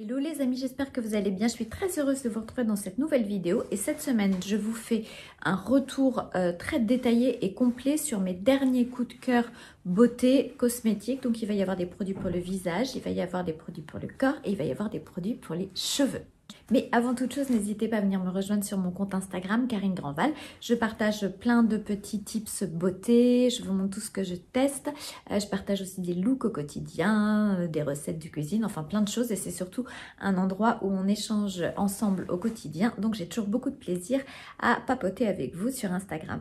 Hello les amis, j'espère que vous allez bien. Je suis très heureuse de vous retrouver dans cette nouvelle vidéo et cette semaine je vous fais un retour très détaillé et complet sur mes derniers coups de cœur beauté cosmétique. Donc il va y avoir des produits pour le visage, il va y avoir des produits pour le corps et il va y avoir des produits pour les cheveux. Mais avant toute chose, n'hésitez pas à venir me rejoindre sur mon compte Instagram, Karine Grandval. Je partage plein de petits tips beauté, je vous montre tout ce que je teste. Je partage aussi des looks au quotidien, des recettes de cuisine, enfin plein de choses. Et c'est surtout un endroit où on échange ensemble au quotidien. Donc j'ai toujours beaucoup de plaisir à papoter avec vous sur Instagram.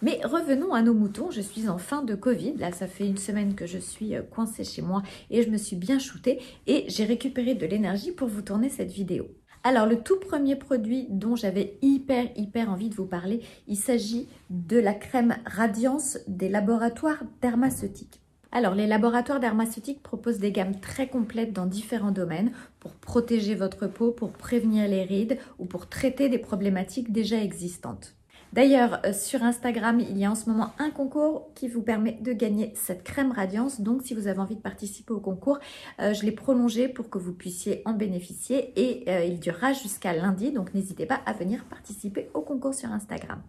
Mais revenons à nos moutons, je suis en fin de Covid, là ça fait une semaine que je suis coincée chez moi et je me suis bien shootée et j'ai récupéré de l'énergie pour vous tourner cette vidéo. Alors le tout premier produit dont j'avais hyper envie de vous parler, il s'agit de la crème Radiance des laboratoires dermaceutiques. Alors les laboratoires dermaceutiques proposent des gammes très complètes dans différents domaines pour protéger votre peau, pour prévenir les rides ou pour traiter des problématiques déjà existantes. D'ailleurs, sur Instagram, il y a en ce moment un concours qui vous permet de gagner cette crème Radiance. Donc, si vous avez envie de participer au concours, je l'ai prolongé pour que vous puissiez en bénéficier et il durera jusqu'à lundi. Donc, n'hésitez pas à venir participer au concours sur Instagram.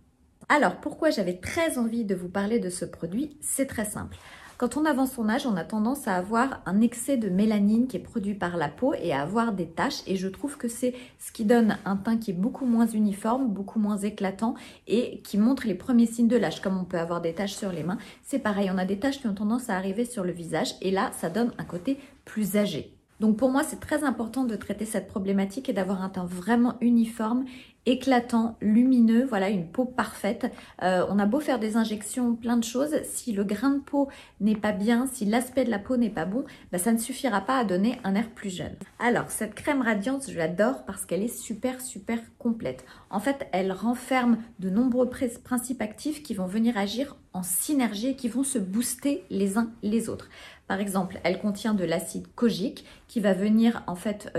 Alors, pourquoi j'avais très envie de vous parler de ce produit? C'est très simple. Quand on avance son âge, on a tendance à avoir un excès de mélanine qui est produit par la peau et à avoir des taches. Et je trouve que c'est ce qui donne un teint qui est beaucoup moins uniforme, beaucoup moins éclatant et qui montre les premiers signes de l'âge. Comme on peut avoir des taches sur les mains, c'est pareil. On a des taches qui ont tendance à arriver sur le visage et là, ça donne un côté plus âgé. Donc pour moi, c'est très important de traiter cette problématique et d'avoir un teint vraiment uniforme, éclatant, lumineux, voilà, une peau parfaite. On a beau faire des injections, plein de choses, si le grain de peau n'est pas bien, si l'aspect de la peau n'est pas bon, ça ne suffira pas à donner un air plus jeune. Alors, cette crème Radiance, je l'adore parce qu'elle est super complète. En fait, elle renferme de nombreux principes actifs qui vont venir agir en synergie et qui vont se booster les uns les autres. Par exemple, elle contient de l'acide kojique qui va venir en fait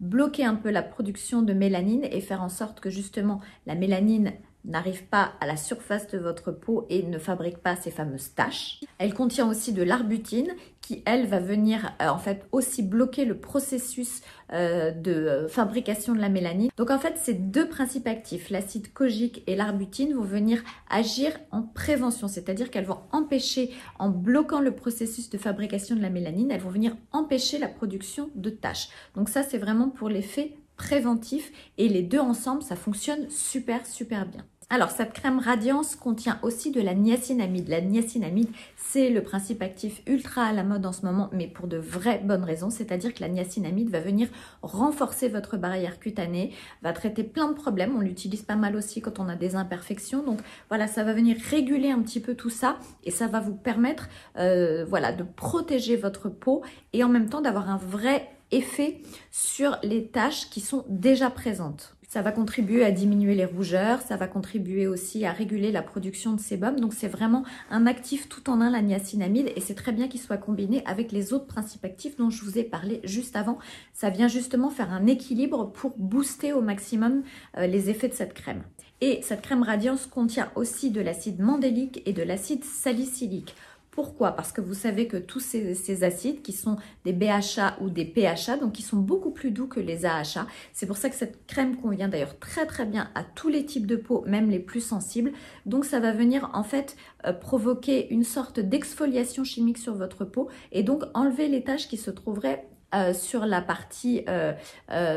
bloquer un peu la production de mélanine et faire en sorte que justement la mélanine n'arrive pas à la surface de votre peau et ne fabrique pas ces fameuses taches. Elle contient aussi de l'arbutine qui, elle, va venir en fait aussi bloquer le processus de fabrication de la mélanine. Donc en fait, ces deux principes actifs, l'acide kojique et l'arbutine, vont venir agir en prévention, c'est-à-dire qu'elles vont empêcher, en bloquant le processus de fabrication de la mélanine, elles vont venir empêcher la production de taches. Donc ça, c'est vraiment pour l'effet préventif et les deux ensemble, ça fonctionne super bien. Alors, cette crème Radiance contient aussi de la niacinamide. La niacinamide, c'est le principe actif ultra à la mode en ce moment, mais pour de vraies bonnes raisons. C'est-à-dire que la niacinamide va venir renforcer votre barrière cutanée, va traiter plein de problèmes. On l'utilise pas mal aussi quand on a des imperfections. Donc, voilà, ça va venir réguler un petit peu tout ça et ça va vous permettre voilà, de protéger votre peau et en même temps d'avoir un vrai effet sur les taches qui sont déjà présentes. Ça va contribuer à diminuer les rougeurs, ça va contribuer aussi à réguler la production de sébum. Donc c'est vraiment un actif tout en un, la niacinamide, et c'est très bien qu'il soit combiné avec les autres principes actifs dont je vous ai parlé juste avant. Ça vient justement faire un équilibre pour booster au maximum les effets de cette crème. Et cette crème Radiance contient aussi de l'acide mandélique et de l'acide salicylique. Pourquoi? Parce que vous savez que tous ces acides qui sont des BHA ou des PHA, donc qui sont beaucoup plus doux que les AHA. C'est pour ça que cette crème convient d'ailleurs très bien à tous les types de peau, même les plus sensibles. Donc ça va venir en fait provoquer une sorte d'exfoliation chimique sur votre peau et donc enlever les taches qui se trouveraient sur la partie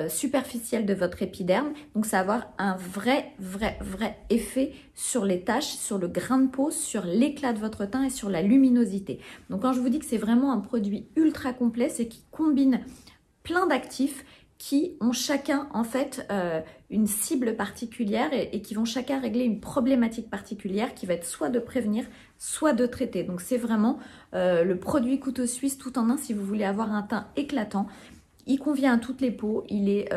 superficielle de votre épiderme. Donc ça va avoir un vrai effet sur les taches, sur le grain de peau, sur l'éclat de votre teint et sur la luminosité. Donc quand je vous dis que c'est vraiment un produit ultra complet, c'est qu'il combine plein d'actifs qui ont chacun en fait une cible particulière et qui vont chacun régler une problématique particulière qui va être soit de prévenir, soit de traiter. Donc c'est vraiment le produit couteau suisse tout en un si vous voulez avoir un teint éclatant. Il convient à toutes les peaux, il est,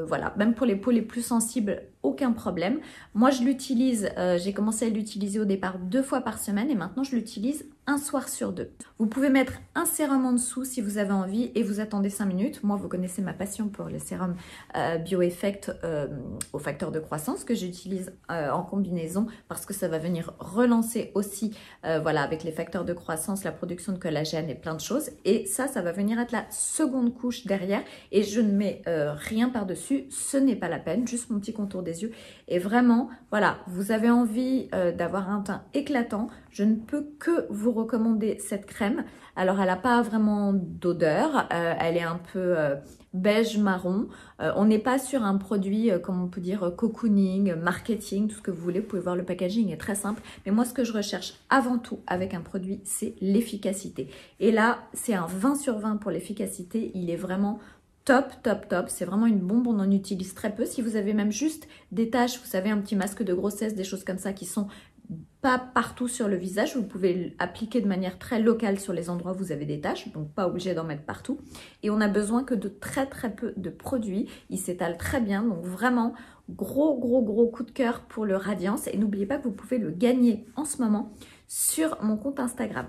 voilà, même pour les peaux les plus sensibles, aucun problème. Moi, je l'utilise, j'ai commencé à l'utiliser au départ 2 fois par semaine et maintenant je l'utilise un soir sur 2. Vous pouvez mettre un sérum en dessous si vous avez envie et vous attendez 5 minutes. Moi, vous connaissez ma passion pour les sérums BioEffect au facteur de croissance que j'utilise en combinaison parce que ça va venir relancer aussi, voilà, avec les facteurs de croissance, la production de collagène et plein de choses. Et ça va venir être la seconde couche derrière et je ne mets rien par-dessus. Ce n'est pas la peine, juste mon petit contour des yeux. Et vraiment, voilà, vous avez envie d'avoir un teint éclatant, je ne peux que vous recommander cette crème. Alors, elle n'a pas vraiment d'odeur, elle est un peu beige marron. On n'est pas sur un produit, comme on peut dire, cocooning, marketing, tout ce que vous voulez. Vous pouvez voir le packaging est très simple. Mais moi, ce que je recherche avant tout avec un produit, c'est l'efficacité. Et là, c'est un 20 sur 20 pour l'efficacité. Il est vraiment top, top, top. C'est vraiment une bombe. On en utilise très peu. Si vous avez même juste des taches, vous savez, un petit masque de grossesse, des choses comme ça qui sont pas partout sur le visage, vous pouvez l'appliquer de manière très locale sur les endroits où vous avez des taches, donc pas obligé d'en mettre partout. Et on a besoin que de très très peu de produits, il s'étale très bien, donc vraiment gros coup de cœur pour le Radiance. Et n'oubliez pas que vous pouvez le gagner en ce moment sur mon compte Instagram.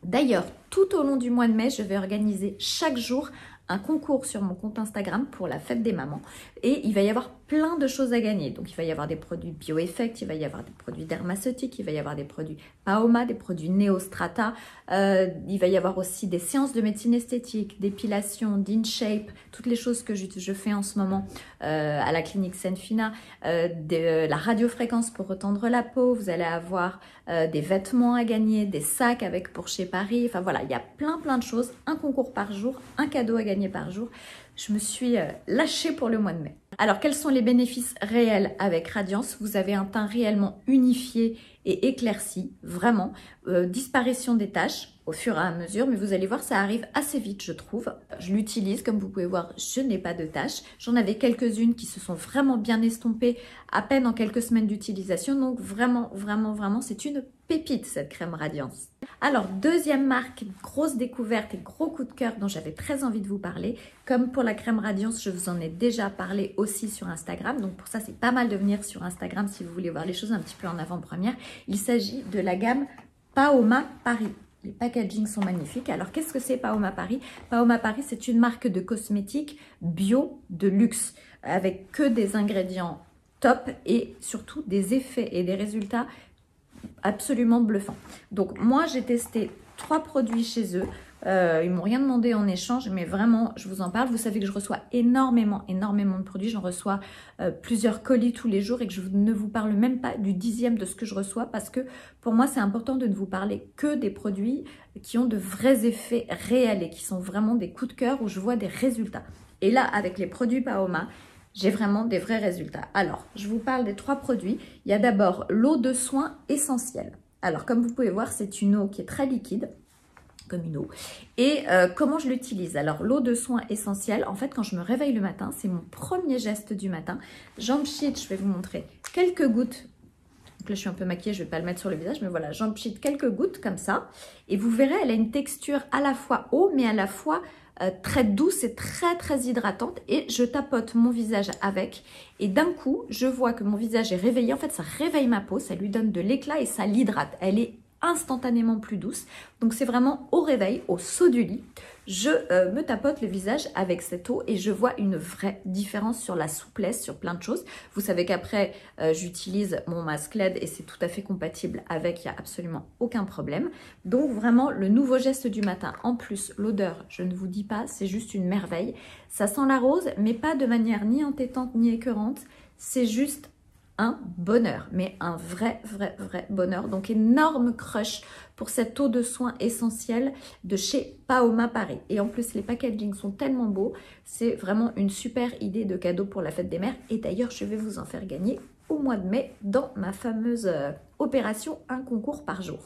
D'ailleurs, tout au long du mois de mai, je vais organiser chaque jour un concours sur mon compte Instagram pour la fête des mamans et il va y avoir plein de choses à gagner. Donc il va y avoir des produits BioEffect, il va y avoir des produits dermaceutiques, il va y avoir des produits Paoma, des produits Neostrata, il va y avoir aussi des séances de médecine esthétique, d'épilation, d'InShape, toutes les choses que je fais en ce moment à la clinique Senfina, la radiofréquence pour retendre la peau, vous allez avoir des vêtements à gagner, des sacs avec pour chez Paris, enfin voilà, il y a plein de choses, un concours par jour, un cadeau à gagner par jour. Je me suis lâchée pour le mois de mai. Alors, quels sont les bénéfices réels avec Radiance? Vous avez un teint réellement unifié et éclairci, vraiment. Disparition des taches au fur et à mesure, mais vous allez voir, ça arrive assez vite, je trouve. Je l'utilise, comme vous pouvez voir, je n'ai pas de taches. J'en avais quelques-unes qui se sont vraiment bien estompées à peine en quelques semaines d'utilisation. Donc, vraiment, c'est une pépite, cette crème Radiance. Alors, deuxième marque, grosse découverte et gros coup de cœur dont j'avais très envie de vous parler. Comme pour la crème Radiance, je vous en ai déjà parlé aussi sur Instagram. Donc, pour ça, c'est pas mal de venir sur Instagram si vous voulez voir les choses un petit peu en avant-première. Il s'agit de la gamme Paoma Paris. Les packagings sont magnifiques. Alors, qu'est-ce que c'est Paoma Paris? Paoma Paris, c'est une marque de cosmétiques bio de luxe avec que des ingrédients top et surtout des effets et des résultats absolument bluffants. Donc, moi, j'ai testé 3 produits chez eux. Ils m'ont rien demandé en échange, mais vraiment, je vous en parle. Vous savez que je reçois énormément de produits. J'en reçois plusieurs colis tous les jours et que je ne vous parle même pas du 10e de ce que je reçois parce que pour moi, c'est important de ne vous parler que des produits qui ont de vrais effets réels et qui sont vraiment des coups de cœur où je vois des résultats. Et là, avec les produits Paoma, j'ai vraiment des vrais résultats. Alors, je vous parle des 3 produits. Il y a d'abord l'eau de soin essentielle. Alors, comme vous pouvez voir, c'est une eau qui est très liquide, comme une eau. Et comment je l'utilise? Alors, l'eau de soin essentielle, en fait, quand je me réveille le matin, c'est mon premier geste du matin. J'empiète, je vais vous montrer quelques gouttes. Donc là, je suis un peu maquillée, je ne vais pas le mettre sur le visage, mais voilà, j'empiète quelques gouttes comme ça. Et vous verrez, elle a une texture à la fois eau, mais à la fois très douce et très hydratante. Et je tapote mon visage avec. Et d'un coup, je vois que mon visage est réveillé. En fait, ça réveille ma peau, ça lui donne de l'éclat et ça l'hydrate. Elle est instantanément plus douce. Donc c'est vraiment au réveil, au saut du lit, je me tapote le visage avec cette eau et je vois une vraie différence sur la souplesse, sur plein de choses. Vous savez qu'après j'utilise mon masque LED et c'est tout à fait compatible avec, il n'y a absolument aucun problème. Donc vraiment le nouveau geste du matin. En plus l'odeur, je ne vous dis pas, c'est juste une merveille. Ça sent la rose mais pas de manière ni entêtante ni écœurante, c'est juste un bonheur, mais un vrai bonheur. Donc énorme crush pour cette eau de soin essentielle de chez Paoma Paris. Et en plus les packagings sont tellement beaux, c'est vraiment une super idée de cadeau pour la fête des mères. Et d'ailleurs je vais vous en faire gagner au mois de mai dans ma fameuse opération un concours par jour.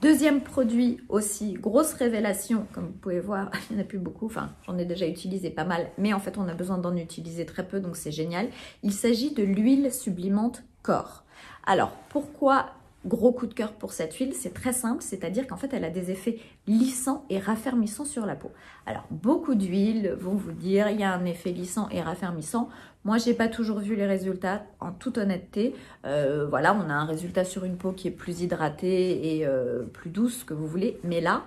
Deuxième produit aussi, grosse révélation, comme vous pouvez voir, il n'y en a plus beaucoup, enfin j'en ai déjà utilisé pas mal, mais en fait on a besoin d'en utiliser très peu, donc c'est génial. Il s'agit de l'huile sublimante corps. Alors pourquoi gros coup de cœur pour cette huile, c'est très simple, c'est-à-dire qu'en fait, elle a des effets lissants et raffermissants sur la peau. Alors, beaucoup d'huiles vont vous dire, il y a un effet lissant et raffermissant. Moi, j'ai pas toujours vu les résultats, en toute honnêteté. Voilà, on a un résultat sur une peau qui est plus hydratée et plus douce, que vous voulez. Mais là,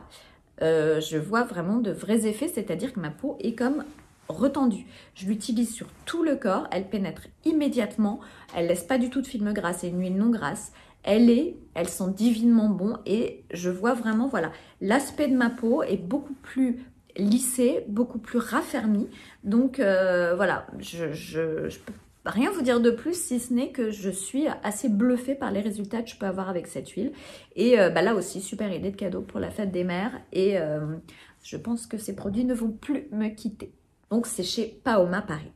je vois vraiment de vrais effets, c'est-à-dire que ma peau est comme retendue. Je l'utilise sur tout le corps, elle pénètre immédiatement, elle laisse pas du tout de film gras, c'est une huile non grasse. Elles sont divinement bon et je vois vraiment, voilà, l'aspect de ma peau est beaucoup plus lissé, beaucoup plus raffermi. Donc voilà, je peux rien vous dire de plus si ce n'est que je suis assez bluffée par les résultats que je peux avoir avec cette huile. Et là aussi, super idée de cadeau pour la fête des mères et je pense que ces produits ne vont plus me quitter. Donc c'est chez Paoma Paris.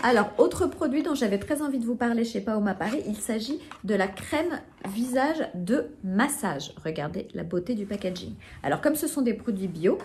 Alors, autre produit dont j'avais très envie de vous parler chez Paoma Paris, il s'agit de la crème visage de massage. Regardez la beauté du packaging. Alors, comme ce sont des produits bio,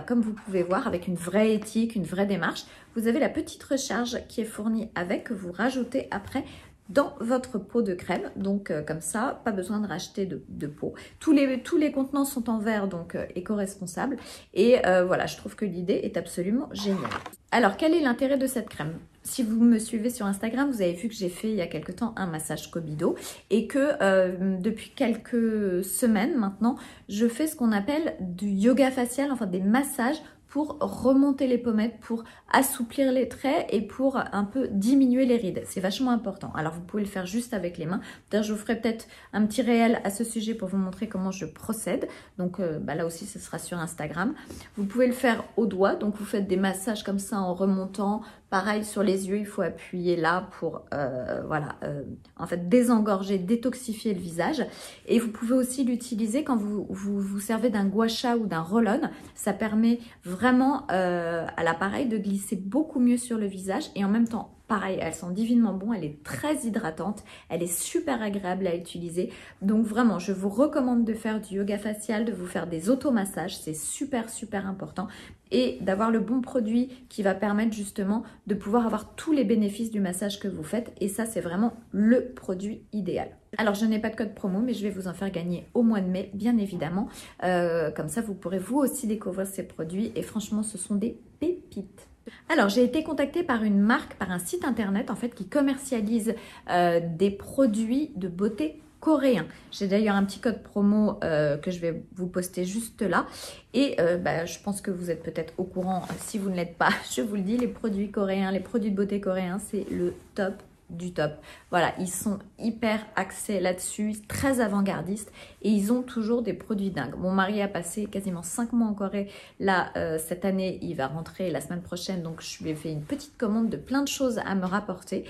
comme vous pouvez voir, avec une vraie éthique, une vraie démarche, vous avez la petite recharge qui est fournie avec, que vous rajoutez après dans votre pot de crème. Donc, comme ça, pas besoin de racheter de pot. Tous les contenants sont en verre, donc éco-responsables. Et voilà, je trouve que l'idée est absolument géniale. Alors, quel est l'intérêt de cette crème? Si vous me suivez sur Instagram, vous avez vu que j'ai fait il y a quelque temps un massage Kobido et que depuis quelques semaines maintenant, je fais ce qu'on appelle du yoga facial, enfin des massages pour remonter les pommettes, pour assouplir les traits et pour un peu diminuer les rides. C'est vachement important. Alors, vous pouvez le faire juste avec les mains. D'ailleurs, je vous ferai peut-être un petit réel à ce sujet pour vous montrer comment je procède. Donc, là aussi, ce sera sur Instagram. Vous pouvez le faire au doigt. Donc, vous faites des massages comme ça en remontant. Pareil, sur les yeux, il faut appuyer là pour en fait, désengorger, détoxifier le visage. Et vous pouvez aussi l'utiliser quand vous servez d'un gua sha ou d'un roll-on. Ça permet vraiment à l'appareil de glisser beaucoup mieux sur le visage et en même temps, pareil, elles sont divinement bon, elle est très hydratante, elle est super agréable à utiliser. Donc vraiment, je vous recommande de faire du yoga facial, de vous faire des automassages, c'est super important et d'avoir le bon produit qui va permettre justement de pouvoir avoir tous les bénéfices du massage que vous faites et ça, c'est vraiment le produit idéal. Alors, je n'ai pas de code promo, mais je vais vous en faire gagner au mois de mai, bien évidemment. Comme ça, vous pourrez vous aussi découvrir ces produits et franchement, ce sont des pépites. Alors, j'ai été contactée par une marque, par un site internet en fait qui commercialise des produits de beauté coréens. J'ai d'ailleurs un petit code promo que je vais vous poster juste là. Et je pense que vous êtes peut-être au courant. Si vous ne l'êtes pas, je vous le dis, les produits coréens, les produits de beauté coréens, c'est le top du top. Voilà, ils sont hyper axés là-dessus, très avant-gardistes et ils ont toujours des produits dingues. Mon mari a passé quasiment 5 mois en Corée. Là, cette année, il va rentrer la semaine prochaine, donc je lui ai fait une petite commande de plein de choses à me rapporter.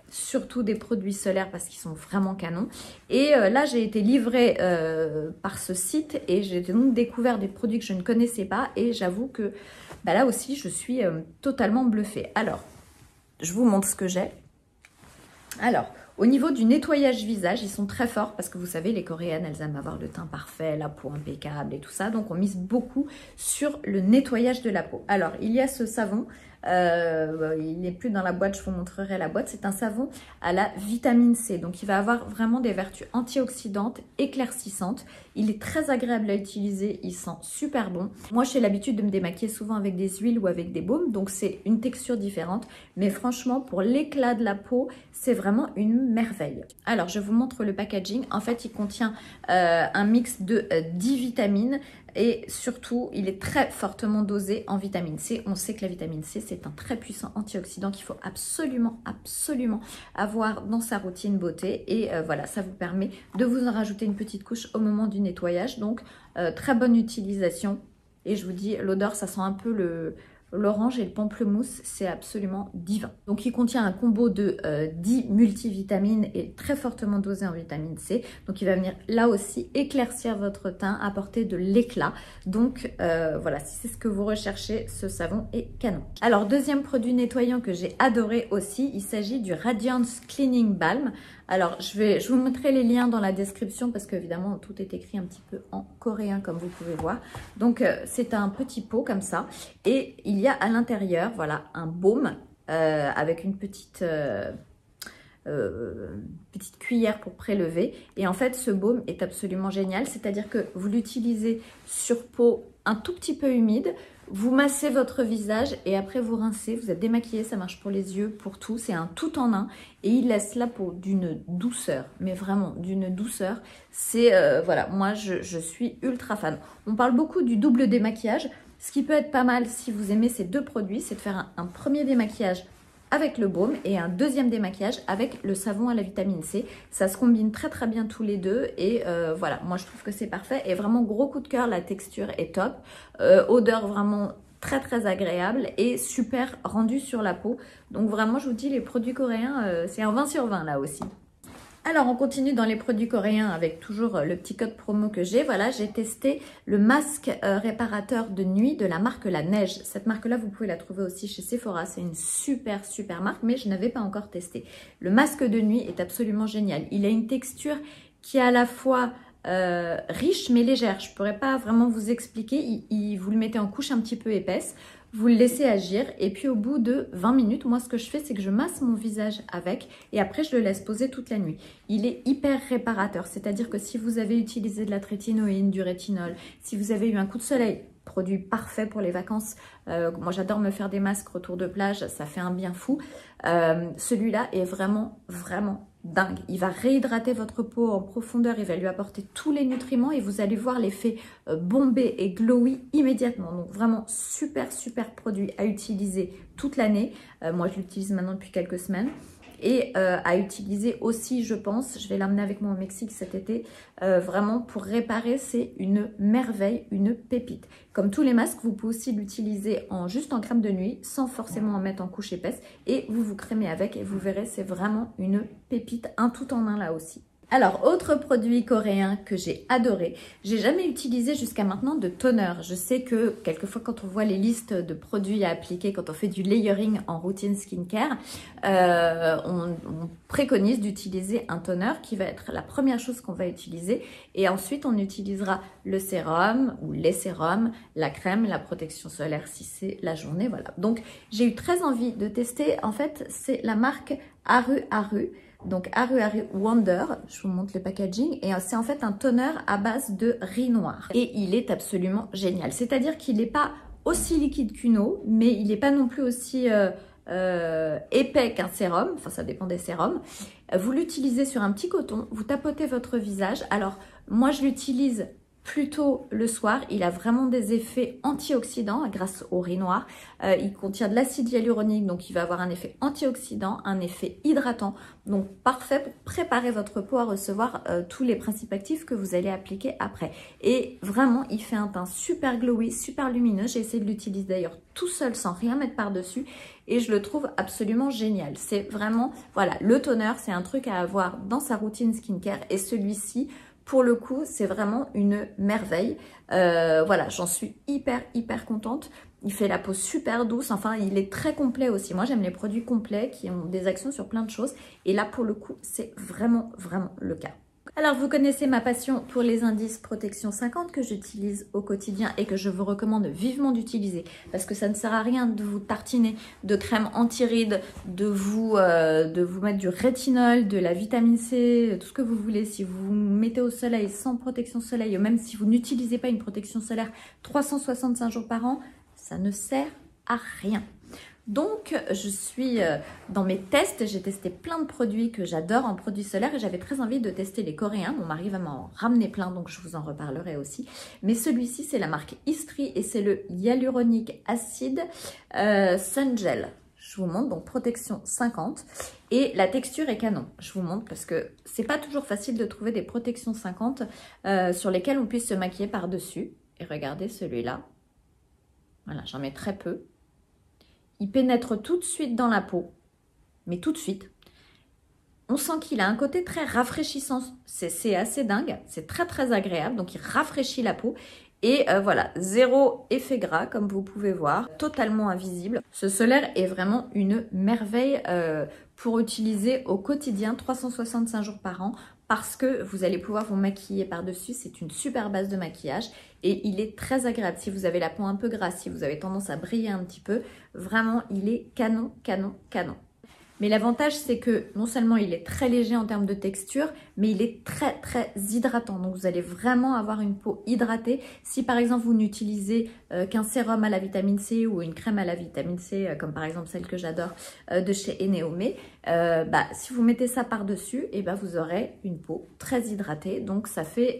Surtout des produits solaires parce qu'ils sont vraiment canons. Et là, j'ai été livrée par ce site et j'ai donc découvert des produits que je ne connaissais pas et j'avoue que là aussi, je suis totalement bluffée. Alors, je vous montre ce que j'ai. Alors, au niveau du nettoyage visage, ils sont très forts parce que vous savez, les Coréennes, elles aiment avoir le teint parfait, la peau impeccable et tout ça. Donc, on mise beaucoup sur le nettoyage de la peau. Alors, il y a ce savon. Il n'est plus dans la boîte, je vous montrerai la boîte. C'est un savon à la vitamine C. Donc, il va avoir vraiment des vertus antioxydantes, éclaircissantes. Il est très agréable à utiliser. Il sent super bon. Moi, j'ai l'habitude de me démaquiller souvent avec des huiles ou avec des baumes. Donc, c'est une texture différente. Mais franchement, pour l'éclat de la peau, c'est vraiment une merveille. Alors, je vous montre le packaging. En fait, il contient un mix de 10 vitamines. Et surtout, il est très fortement dosé en vitamine C. On sait que la vitamine C, c'est un très puissant antioxydant qu'il faut absolument avoir dans sa routine beauté. Et voilà, ça vous permet de vous en rajouter une petite couche au moment du nettoyage. Donc, très bonne utilisation. Et je vous dis, l'odeur, ça sent un peu l'orange et le pamplemousse, c'est absolument divin. Donc, il contient un combo de 10 multivitamines et très fortement dosé en vitamine C. Donc, il va venir là aussi éclaircir votre teint, apporter de l'éclat. Donc, voilà, si c'est ce que vous recherchez, ce savon est canon. Alors, deuxième produit nettoyant que j'ai adoré aussi, il s'agit du Radiance Cleaning Balm. Alors, je vous mettrai les liens dans la description parce qu'évidemment, tout est écrit un petit peu en coréen comme vous pouvez voir. Donc, c'est un petit pot comme ça et il y a à l'intérieur, voilà, un baume avec une petite petite cuillère pour prélever. Et en fait, ce baume est absolument génial. C'est-à-dire que vous l'utilisez sur peau un tout petit peu humide. Vous massez votre visage et après vous rincez, vous êtes démaquillé, ça marche pour les yeux, pour tout, c'est un tout en un et il laisse la peau d'une douceur, mais vraiment d'une douceur. C'est, voilà, moi je suis ultra fan. On parle beaucoup du double démaquillage, ce qui peut être pas mal si vous aimez ces deux produits, c'est de faire un premier démaquillage avec le baume et un deuxième démaquillage avec le savon à la vitamine C. Ça se combine très très bien tous les deux et voilà, moi je trouve que c'est parfait et vraiment gros coup de cœur, la texture est top, odeur vraiment très très agréable et super rendu sur la peau. Donc vraiment je vous dis les produits coréens, c'est un 20 sur 20 là aussi. Alors, on continue dans les produits coréens avec toujours le petit code promo que j'ai. Voilà, j'ai testé le masque réparateur de nuit de la marque La Neige. Cette marque-là, vous pouvez la trouver aussi chez Sephora. C'est une super, super marque, mais je n'avais pas encore testé. Le masque de nuit est absolument génial. Il a une texture qui est à la fois riche, mais légère. Je ne pourrais pas vraiment vous expliquer. Vous le mettez en couche un petit peu épaisse. Vous le laissez agir et puis au bout de 20 minutes, moi ce que je fais c'est que je masse mon visage avec et après je le laisse poser toute la nuit. Il est hyper réparateur, c'est-à-dire que si vous avez utilisé de la trétinoïne, du rétinol, si vous avez eu un coup de soleil, produit parfait pour les vacances, moi j'adore me faire des masques retour de plage, ça fait un bien fou. Celui-là est vraiment dingue. Il va réhydrater votre peau en profondeur, il va lui apporter tous les nutriments et vous allez voir l'effet bombé et glowy immédiatement. Donc vraiment super produit à utiliser toute l'année. Moi je l'utilise maintenant depuis quelques semaines. Et à utiliser aussi, je pense, je vais l'emmener avec moi au Mexique cet été, vraiment pour réparer, c'est une merveille, une pépite. Comme tous les masques, vous pouvez aussi l'utiliser juste en crème de nuit, sans forcément en mettre en couche épaisse, et vous crémez avec, et vous verrez, c'est vraiment une pépite, un tout en un là aussi. Alors, autre produit coréen que j'ai adoré, j'ai jamais utilisé jusqu'à maintenant de toner. Je sais que quelquefois quand on voit les listes de produits à appliquer, quand on fait du layering en routine skincare, on préconise d'utiliser un toner qui va être la première chose qu'on va utiliser. Et ensuite, on utilisera le sérum ou les sérums, la crème, la protection solaire si c'est la journée. Voilà. Donc, j'ai eu très envie de tester. En fait, c'est la marque Aru Aru. Donc Aru Aru Wonder, je vous montre le packaging, et c'est en fait un toner à base de riz noir. Et il est absolument génial, c'est-à-dire qu'il n'est pas aussi liquide qu'une eau, mais il n'est pas non plus aussi épais qu'un sérum, enfin ça dépend des sérums. Vous l'utilisez sur un petit coton, vous tapotez votre visage. Alors moi je l'utilise plutôt le soir, il a vraiment des effets antioxydants grâce au riz noir. Il contient de l'acide hyaluronique, donc il va avoir un effet antioxydant, un effet hydratant, donc parfait pour préparer votre peau à recevoir tous les principes actifs que vous allez appliquer après. Et vraiment, il fait un teint super glowy, super lumineux. J'ai essayé de l'utiliser d'ailleurs tout seul sans rien mettre par-dessus et je le trouve absolument génial. C'est vraiment, voilà, le toner, c'est un truc à avoir dans sa routine skincare et celui-ci, pour le coup, c'est vraiment une merveille. Voilà, j'en suis hyper contente. Il fait la peau super douce. Enfin, il est très complet aussi. Moi, j'aime les produits complets qui ont des actions sur plein de choses. Et là, pour le coup, c'est vraiment le cas. Alors, vous connaissez ma passion pour les indices Protection 50 que j'utilise au quotidien et que je vous recommande vivement d'utiliser parce que ça ne sert à rien de vous tartiner de crème anti-rides, de vous mettre du rétinol, de la vitamine C, tout ce que vous voulez. Si vous vous mettez au soleil sans protection soleil, ou même si vous n'utilisez pas une protection solaire 365 jours par an, ça ne sert à rien. Donc, je suis dans mes tests, j'ai testé plein de produits que j'adore en produits solaires et j'avais très envie de tester les coréens. Mon mari va m'en ramener plein, donc je vous en reparlerai aussi. Mais celui-ci, c'est la marque Istri et c'est le Hyaluronic Acid Sun Gel. Je vous montre, donc protection 50 et la texture est canon. Je vous montre parce que c'est pas toujours facile de trouver des protections 50 sur lesquelles on puisse se maquiller par-dessus. Et regardez celui-là. Voilà, j'en mets très peu. Il pénètre tout de suite dans la peau, mais tout de suite. On sent qu'il a un côté très rafraîchissant. C'est assez dingue, c'est très agréable. Donc, il rafraîchit la peau. Et voilà, zéro effet gras, comme vous pouvez voir, totalement invisible. Ce solaire est vraiment une merveille pour utiliser au quotidien, 365 jours par an, parce que vous allez pouvoir vous maquiller par-dessus. C'est une super base de maquillage et il est très agréable. Si vous avez la peau un peu grasse, si vous avez tendance à briller un petit peu, vraiment, il est canon. Mais l'avantage, c'est que non seulement il est très léger en termes de texture, mais il est très très hydratant. Donc vous allez vraiment avoir une peau hydratée. Si par exemple vous n'utilisez qu'un sérum à la vitamine C ou une crème à la vitamine C, comme par exemple celle que j'adore de chez Eneome, si vous mettez ça par-dessus, et vous aurez une peau très hydratée. Donc ça fait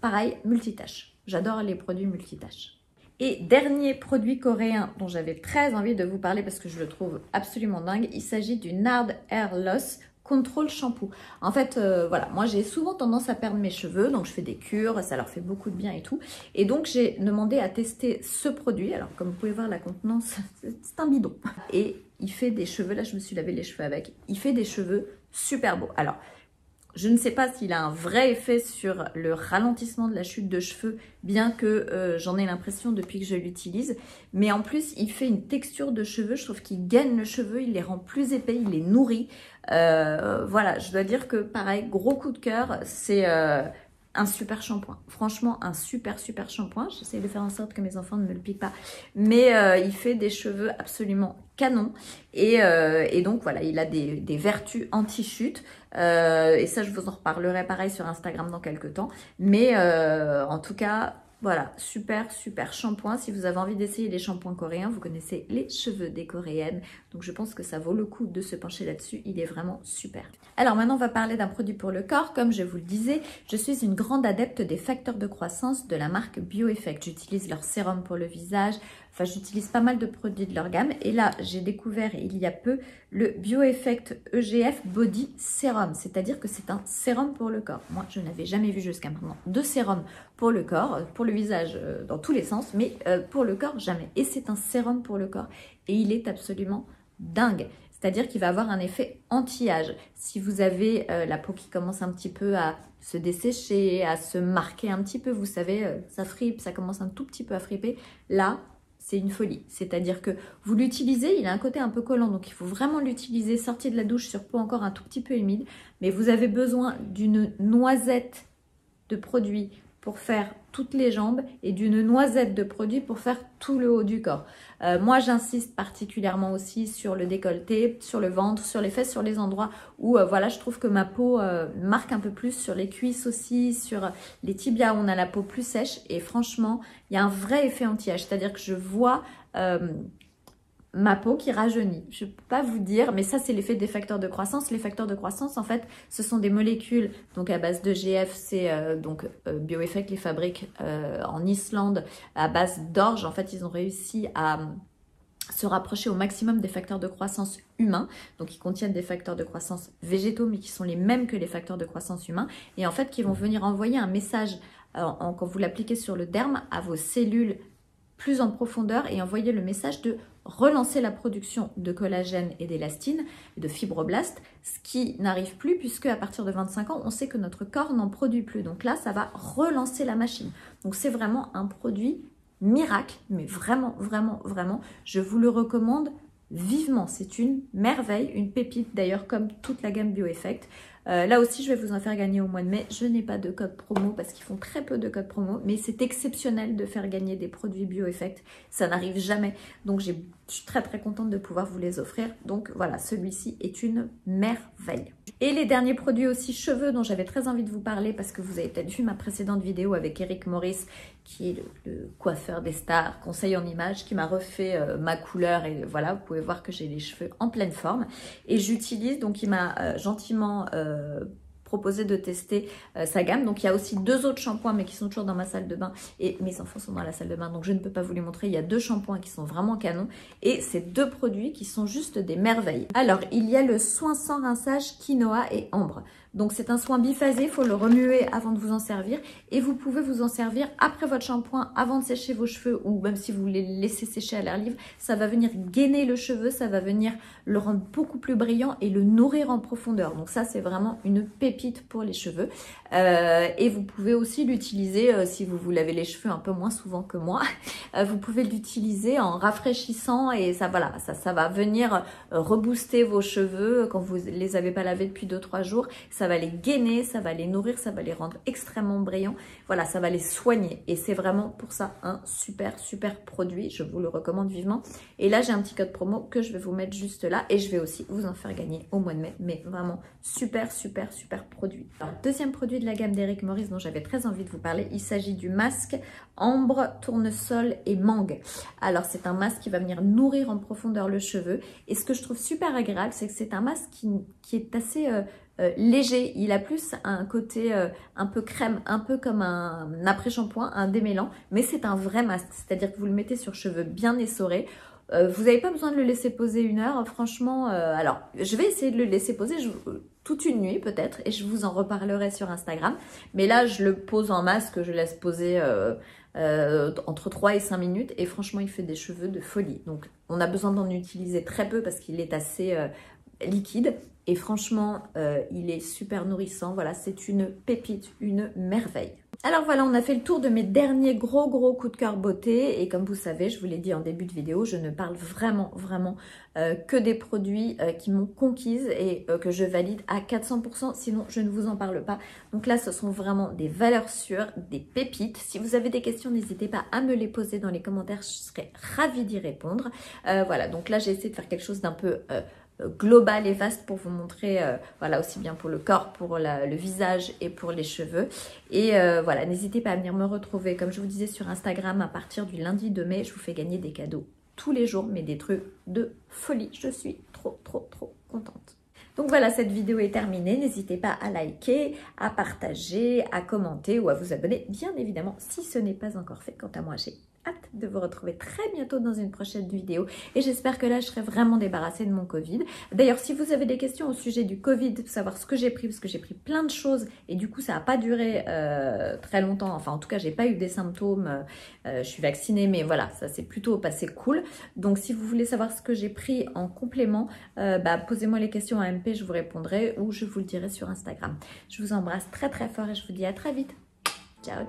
pareil, multitâche. J'adore les produits multitâches. Et dernier produit coréen dont j'avais très envie de vous parler parce que je le trouve absolument dingue, il s'agit du Nard Hair Loss Control Shampoo. En fait, voilà, moi j'ai souvent tendance à perdre mes cheveux, donc je fais des cures, ça leur fait beaucoup de bien et tout. Et donc j'ai demandé à tester ce produit. Alors comme vous pouvez voir la contenance, c'est un bidon. Et il fait des cheveux, là je me suis lavé les cheveux avec, il fait des cheveux super beaux. Alors, je ne sais pas s'il a un vrai effet sur le ralentissement de la chute de cheveux, bien que j'en ai l'impression depuis que je l'utilise. Mais en plus, il fait une texture de cheveux. Je trouve qu'il gaine le cheveu, il les rend plus épais, il les nourrit. Voilà, je dois dire que pareil, gros coup de cœur, c'est un super shampoing. Franchement, un super shampoing. J'essaie de faire en sorte que mes enfants ne me le piquent pas. Mais il fait des cheveux absolument canon. Et donc voilà, il a des vertus anti-chute. Et ça, je vous en reparlerai pareil sur Instagram dans quelques temps. Mais en tout cas, voilà, super shampoing. Si vous avez envie d'essayer les shampoings coréens, vous connaissez les cheveux des coréennes. Donc je pense que ça vaut le coup de se pencher là-dessus. Il est vraiment super. Alors maintenant, on va parler d'un produit pour le corps. Comme je vous le disais, je suis une grande adepte des facteurs de croissance de la marque Bioeffect. J'utilise leur sérum pour le visage. Enfin, j'utilise pas mal de produits de leur gamme. Et là, j'ai découvert il y a peu le Bioeffect EGF Body Serum. C'est-à-dire que c'est un sérum pour le corps. Moi, je n'avais jamais vu jusqu'à maintenant de sérum pour le corps, pour le visage dans tous les sens, mais pour le corps, jamais. Et c'est un sérum pour le corps. Et il est absolument dingue. C'est-à-dire qu'il va avoir un effet anti-âge. Si vous avez la peau qui commence un petit peu à se dessécher, à se marquer un petit peu, vous savez, ça fripe, ça commence un tout petit peu à friper, là, c'est une folie. C'est-à-dire que vous l'utilisez, il a un côté un peu collant, donc il faut vraiment l'utiliser, sortir de la douche sur peau encore un tout petit peu humide, mais vous avez besoin d'une noisette de produit pour faire toutes les jambes et d'une noisette de produit pour faire tout le haut du corps. Moi, j'insiste particulièrement aussi sur le décolleté, sur le ventre, sur les fesses, sur les endroits où voilà, je trouve que ma peau marque un peu plus, sur les cuisses aussi, sur les tibias où on a la peau plus sèche. Et franchement, il y a un vrai effet anti-âge, c'est-à-dire que je vois ma peau qui rajeunit. Je ne peux pas vous dire, mais ça c'est l'effet des facteurs de croissance. Les facteurs de croissance, en fait, ce sont des molécules donc à base de GF, c'est Bioeffect les fabrique en Islande à base d'orge. En fait, ils ont réussi à se rapprocher au maximum des facteurs de croissance humains, donc qui contiennent des facteurs de croissance végétaux, mais qui sont les mêmes que les facteurs de croissance humains, et en fait qui vont venir envoyer un message quand vous l'appliquez sur le derme à vos cellules plus en profondeur et envoyer le message de relancer la production de collagène et d'élastine et de fibroblastes, ce qui n'arrive plus puisque à partir de 25 ans, on sait que notre corps n'en produit plus. Donc là, ça va relancer la machine. Donc c'est vraiment un produit miracle, mais vraiment, je vous le recommande vivement. C'est une merveille, une pépite d'ailleurs comme toute la gamme Bioeffect. Là aussi, je vais vous en faire gagner au mois de mai. Je n'ai pas de code promo parce qu'ils font très peu de codes promo, mais c'est exceptionnel de faire gagner des produits Bioeffect. Ça n'arrive jamais. Donc, je suis très contente de pouvoir vous les offrir. Donc, voilà, celui-ci est une merveille. Et les derniers produits aussi cheveux dont j'avais très envie de vous parler parce que vous avez peut-être vu ma précédente vidéo avec Eric Morris, qui est le coiffeur des stars, conseil en images, qui m'a refait ma couleur. Et voilà, vous pouvez voir que j'ai les cheveux en pleine forme. Et j'utilise, donc il m'a gentiment proposé de tester sa gamme. Donc il y a aussi 2 autres shampoings mais qui sont toujours dans ma salle de bain et mes enfants sont dans la salle de bain donc je ne peux pas vous les montrer. Il y a 2 shampoings qui sont vraiment canons et c'est 2 produits qui sont juste des merveilles. Alors il y a le soin sans rinçage quinoa et ambre. Donc c'est un soin biphasé, il faut le remuer avant de vous en servir et vous pouvez vous en servir après votre shampoing, avant de sécher vos cheveux ou même si vous les laissez sécher à l'air libre. Ça va venir gainer le cheveu, ça va venir le rendre beaucoup plus brillant et le nourrir en profondeur. Donc ça c'est vraiment une pépite pour les cheveux et vous pouvez aussi l'utiliser si vous vous lavez les cheveux un peu moins souvent que moi. Vous pouvez l'utiliser en rafraîchissant et ça voilà, ça va venir rebooster vos cheveux quand vous les avez pas lavés depuis 2-3 jours. Ça ça va les gainer, ça va les nourrir, ça va les rendre extrêmement brillants. Voilà, ça va les soigner et c'est vraiment pour ça un super, super produit. Je vous le recommande vivement. Et là, j'ai un petit code promo que je vais vous mettre juste là et je vais aussi vous en faire gagner au mois de mai. Mais vraiment, super, super, super produit. Alors, deuxième produit de la gamme d'Eric Maurice dont j'avais très envie de vous parler, il s'agit du masque ambre, tournesol et mangue. Alors, c'est un masque qui va venir nourrir en profondeur le cheveu. Et ce que je trouve super agréable, c'est que c'est un masque qui est assez léger. Il a plus un côté un peu crème, un peu comme un après-shampoing, un démêlant. Mais c'est un vrai masque, c'est-à-dire que vous le mettez sur cheveux bien essorés. Vous n'avez pas besoin de le laisser poser 1 heure. Franchement, alors, je vais essayer de le laisser poser toute une nuit peut-être. Et je vous en reparlerai sur Instagram. Mais là, je le pose en masque, je laisse poser entre 3 et 5 minutes. Et franchement, il fait des cheveux de folie. Donc, on a besoin d'en utiliser très peu parce qu'il est assez liquide. Et franchement, il est super nourrissant. Voilà, c'est une pépite, une merveille. Alors voilà, on a fait le tour de mes derniers gros coups de cœur beauté. Et comme vous savez, je vous l'ai dit en début de vidéo, je ne parle vraiment que des produits qui m'ont conquise et que je valide à 400%. Sinon, je ne vous en parle pas. Donc là, ce sont vraiment des valeurs sûres, des pépites. Si vous avez des questions, n'hésitez pas à me les poser dans les commentaires. Je serai ravie d'y répondre. Voilà, donc là, j'ai essayé de faire quelque chose d'un peu global et vaste pour vous montrer, voilà, aussi bien pour le corps, pour le visage et pour les cheveux. Et voilà, n'hésitez pas à venir me retrouver, comme je vous disais, sur Instagram à partir du lundi 2 mai. Je vous fais gagner des cadeaux tous les jours, mais des trucs de folie. Je suis trop contente. Donc voilà, cette vidéo est terminée. N'hésitez pas à liker, à partager, à commenter ou à vous abonner, bien évidemment, si ce n'est pas encore fait. Quant à moi, j'ai hâte de vous retrouver très bientôt dans une prochaine vidéo et j'espère que là je serai vraiment débarrassée de mon Covid. D'ailleurs, si vous avez des questions au sujet du Covid, de savoir ce que j'ai pris, parce que j'ai pris plein de choses et du coup ça n'a pas duré très longtemps, enfin en tout cas j'ai pas eu des symptômes, je suis vaccinée mais voilà, ça s'est plutôt passé cool. Donc si vous voulez savoir ce que j'ai pris en complément, posez-moi les questions à MP, je vous répondrai ou je vous le dirai sur Instagram. Je vous embrasse très fort et je vous dis à très vite. Ciao.